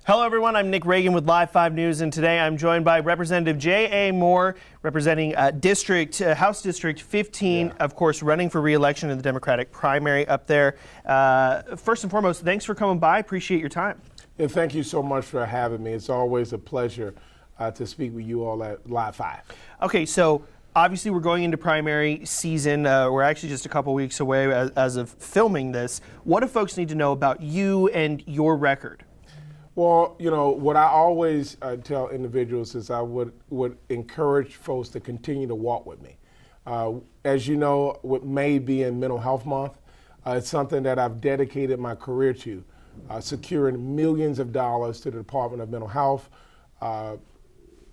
Hello, everyone. I'm Nick Reagan with Live 5 News, and today I'm joined by Representative J.A. Moore, representing House District 15, of course, running for re-election in the Democratic primary up there. First and foremost, thanks for coming by. Appreciate your time. Yeah, thank you so much for having me. It's always a pleasure to speak with you all at Live 5. Okay, so obviously we're going into primary season. We're actually just a couple weeks away as of filming this. What do folks need to know about you and your record? Well, you know, what I always tell individuals is I would encourage folks to continue to walk with me. As you know, with May being Mental Health Month, it's something that I've dedicated my career to, securing millions of dollars to the Department of Mental Health,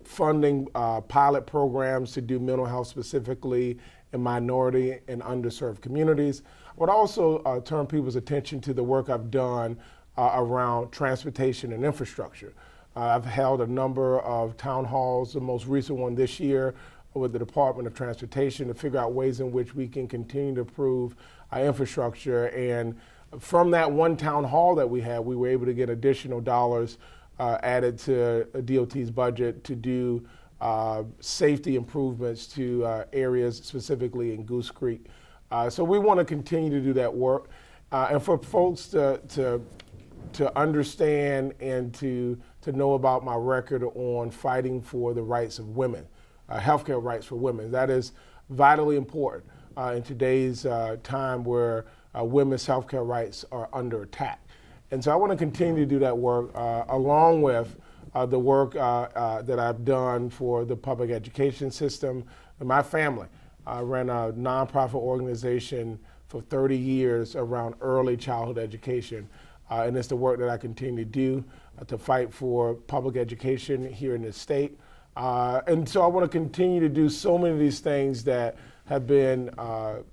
funding pilot programs to do mental health specifically in minority and underserved communities. I would also turn people's attention to the work I've done around transportation and infrastructure. I've held a number of town halls, the most recent one this year with the Department of Transportation, to figure out ways in which we can continue to improve our infrastructure. And from that one town hall that we had, we were able to get additional dollars added to DOT's budget to do safety improvements to areas specifically in Goose Creek. So we want to continue to do that work. And for folks to understand and to know about my record on fighting for the rights of women, healthcare rights for women. That is vitally important in today's time where women's healthcare rights are under attack. And so I want to continue to do that work along with the work that I've done for the public education system. And my family ran a nonprofit organization for 30 years around early childhood education. And it's the work that I continue to do to fight for public education here in the state. And so I want to continue to do so many of these things that have been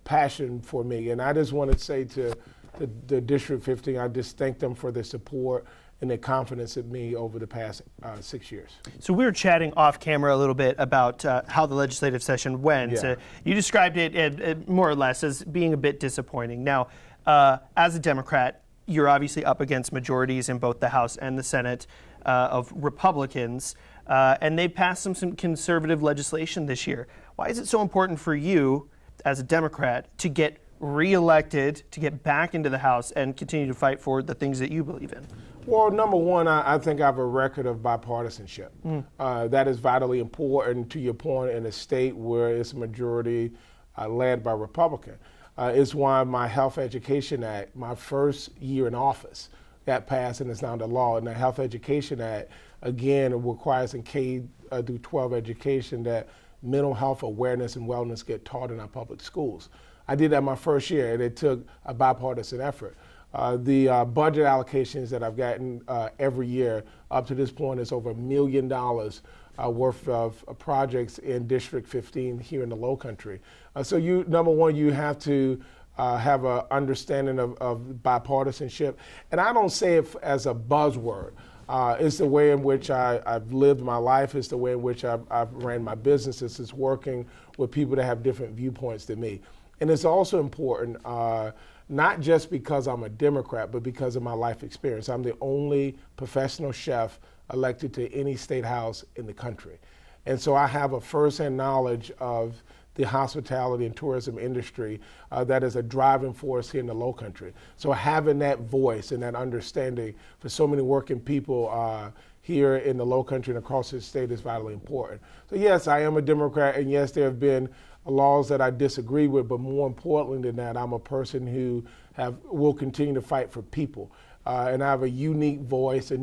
passion for me. And I just want to say to the District 15, I just thank them for their support and their confidence in me over the past 6 years. So we were chatting off camera a little bit about how the legislative session went. Yeah. You described it more or less as being a bit disappointing. Now, as a Democrat, you're obviously up against majorities in both the House and the Senate of Republicans, and they've passed some conservative legislation this year. Why is it so important for you as a Democrat to get reelected, to get back into the House and continue to fight for the things that you believe in? Well, number one, I think I have a record of bipartisanship. That is vitally important, to your point, in a state where it's a majority led by Republican. It's why my Health Education Act, my first year in office, that passed and is now the law. And the Health Education Act, again, requires in K through 12 education that mental health awareness and wellness get taught in our public schools. I did that my first year, and it took a bipartisan effort. The budget allocations that I've gotten every year up to this point is over $1 million worth of projects in District 15 here in the Lowcountry. So number one, you have to have an understanding of bipartisanship. And I don't say it as a buzzword. It's the way in which I've lived my life. It's the way in which I've ran my businesses. It's working with people that have different viewpoints than me. And it's also important, not just because I'm a Democrat, but because of my life experience. I'm the only professional chef elected to any state house in the country. And so I have a firsthand knowledge of the hospitality and tourism industry that is a driving force here in the Lowcountry. So having that voice and that understanding for so many working people here in the Lowcountry and across the state is vitally important. So yes, I am a Democrat, and yes, there have been laws that I disagree with, but more importantly than that, I'm a person who will continue to fight for people. And I have a unique voice, a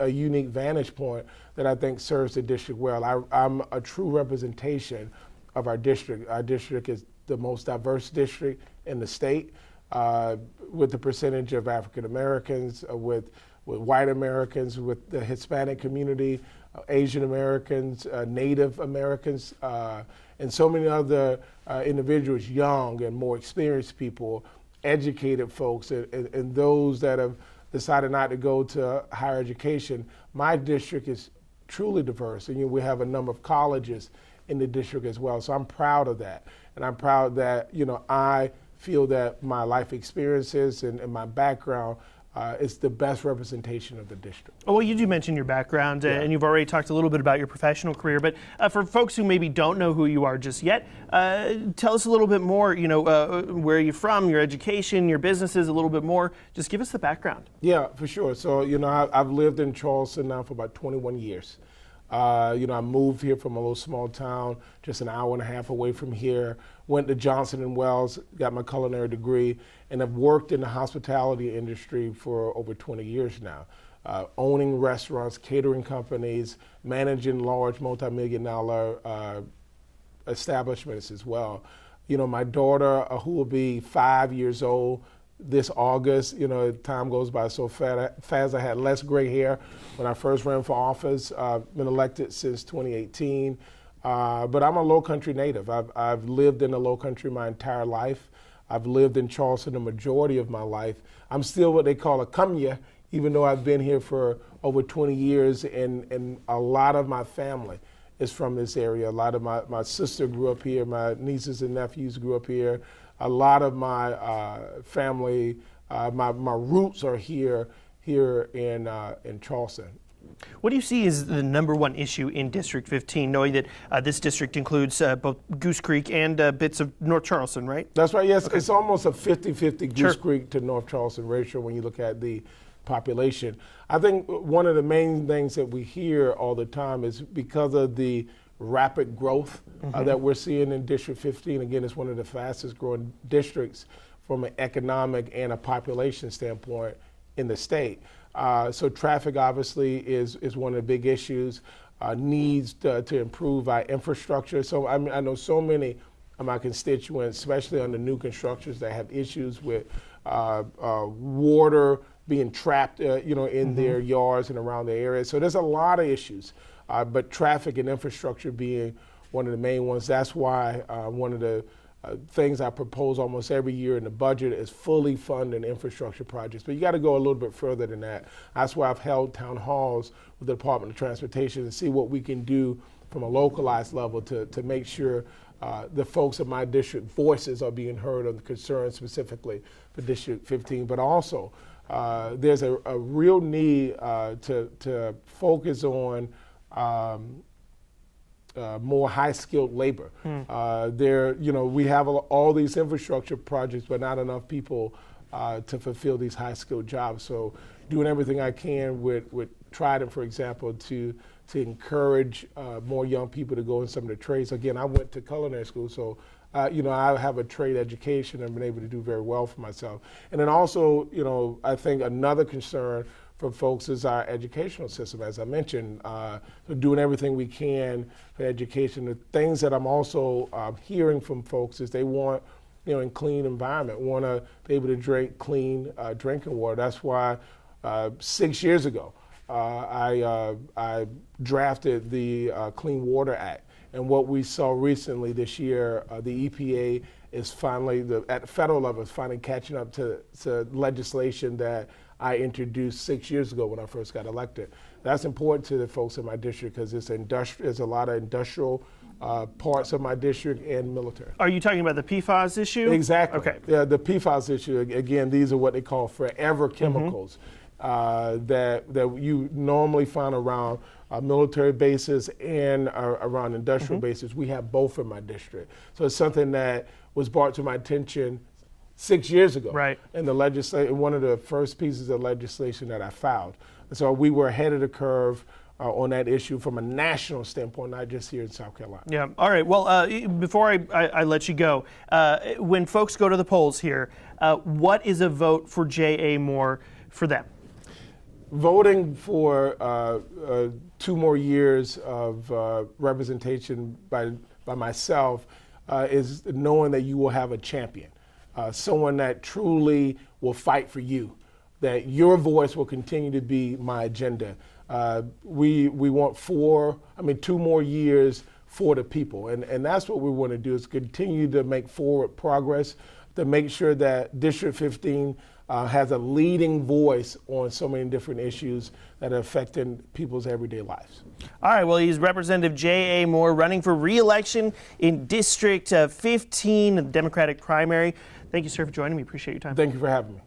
unique vantage point that I think serves the district well. I'm a true representation of our district. Our district is the most diverse district in the state, with the percentage of African Americans, with white Americans, with the Hispanic community, Asian Americans, Native Americans, and so many other individuals, young and more experienced people, educated folks, and those that have decided not to go to higher education. My district is truly diverse, and we have a number of colleges in the district as well. So I'm proud of that, and I'm proud that I feel that my life experiences and my background it's the best representation of the district. Well, you do mention your background, and you've already talked a little bit about your professional career. But for folks who maybe don't know who you are just yet, tell us a little bit more. Where are you from? Your education, your businesses, a little bit more. Just give us the background. Yeah, for sure. So I've lived in Charleston now for about 21 years. I moved here from a little small town, just an hour and a half away from here. Went to Johnson & Wells, got my culinary degree, and have worked in the hospitality industry for over 20 years now. Owning restaurants, catering companies, managing large multi-million-dollar establishments as well. My daughter, who will be 5 years old this August, time goes by so fast. I had less gray hair when I first ran for office. Been elected since 2018. But I'm a low country native. I've lived in the low country my entire life. I've lived in Charleston the majority of my life. I'm still what they call a come-ya, even though I've been here for over 20 years, and a lot of my family is from this area. A lot of my sister grew up here, my nieces and nephews grew up here. A lot of my family, my roots are here in Charleston. What do you see as the number one issue in District 15, knowing that this district includes both Goose Creek and bits of North Charleston, right? That's right, yes. Okay. It's almost a 50-50 Goose Creek to North Charleston ratio when you look at the population. I think one of the main things that we hear all the time is because of the rapid growth that we're seeing in District 15. Again, it's one of the fastest growing districts from an economic and a population standpoint in the state. So traffic obviously is one of the big issues, needs to improve our infrastructure. So I know so many of my constituents, especially on the new constructions, that have issues with water being trapped in their yards and around the area. So there's a lot of issues, but traffic and infrastructure being one of the main ones. That's why one of the things I propose almost every year in the budget is fully funding infrastructure projects. But you got to go a little bit further than that. That's why I've held town halls with the Department of Transportation to see what we can do from a localized level to make sure the folks in my district voices are being heard on the concerns specifically for District 15. But also, there's a real need to focus on more high-skilled labor. We have all these infrastructure projects, but not enough people to fulfill these high-skilled jobs. So doing everything I can with Trident, for example, to encourage more young people to go in some of the trades. Again, I went to culinary school, so I have a trade education and been able to do very well for myself. And then also, I think another concern for folks is our educational system. As I mentioned, so doing everything we can for education. The things that I'm also hearing from folks is they want, in clean environment, want to be able to drink clean drinking water. That's why 6 years ago, I drafted the Clean Water Act. And what we saw recently this year, the EPA is finally, at the federal level, is finally catching up to legislation that I introduced 6 years ago when I first got elected. That's important to the folks in my district because there's a lot of industrial parts of my district and military. Are you talking about the PFAS issue? Exactly. Okay. Yeah, the PFAS issue, again, these are what they call forever chemicals that you normally find around military bases and around industrial bases. We have both in my district. So it's something that was brought to my attention 6 years ago. Right. And the legislation, one of the first pieces of legislation that I filed. And so we were ahead of the curve on that issue from a national standpoint, not just here in South Carolina. Yeah. All right. Well, before I let you go, when folks go to the polls here, what is a vote for J.A. Moore for them? Voting for 2 more years of representation by myself is knowing that you will have a champion, someone that truly will fight for you, that your voice will continue to be my agenda. We want 2 more years for the people, and that's what we want to do, is continue to make forward progress, to make sure that District 15 has a leading voice on so many different issues that are affecting people's everyday lives. All right, well, he's Representative J.A. Moore running for re-election in District 15, the Democratic primary. Thank you, sir, for joining me. Appreciate your time. Thank you for having me.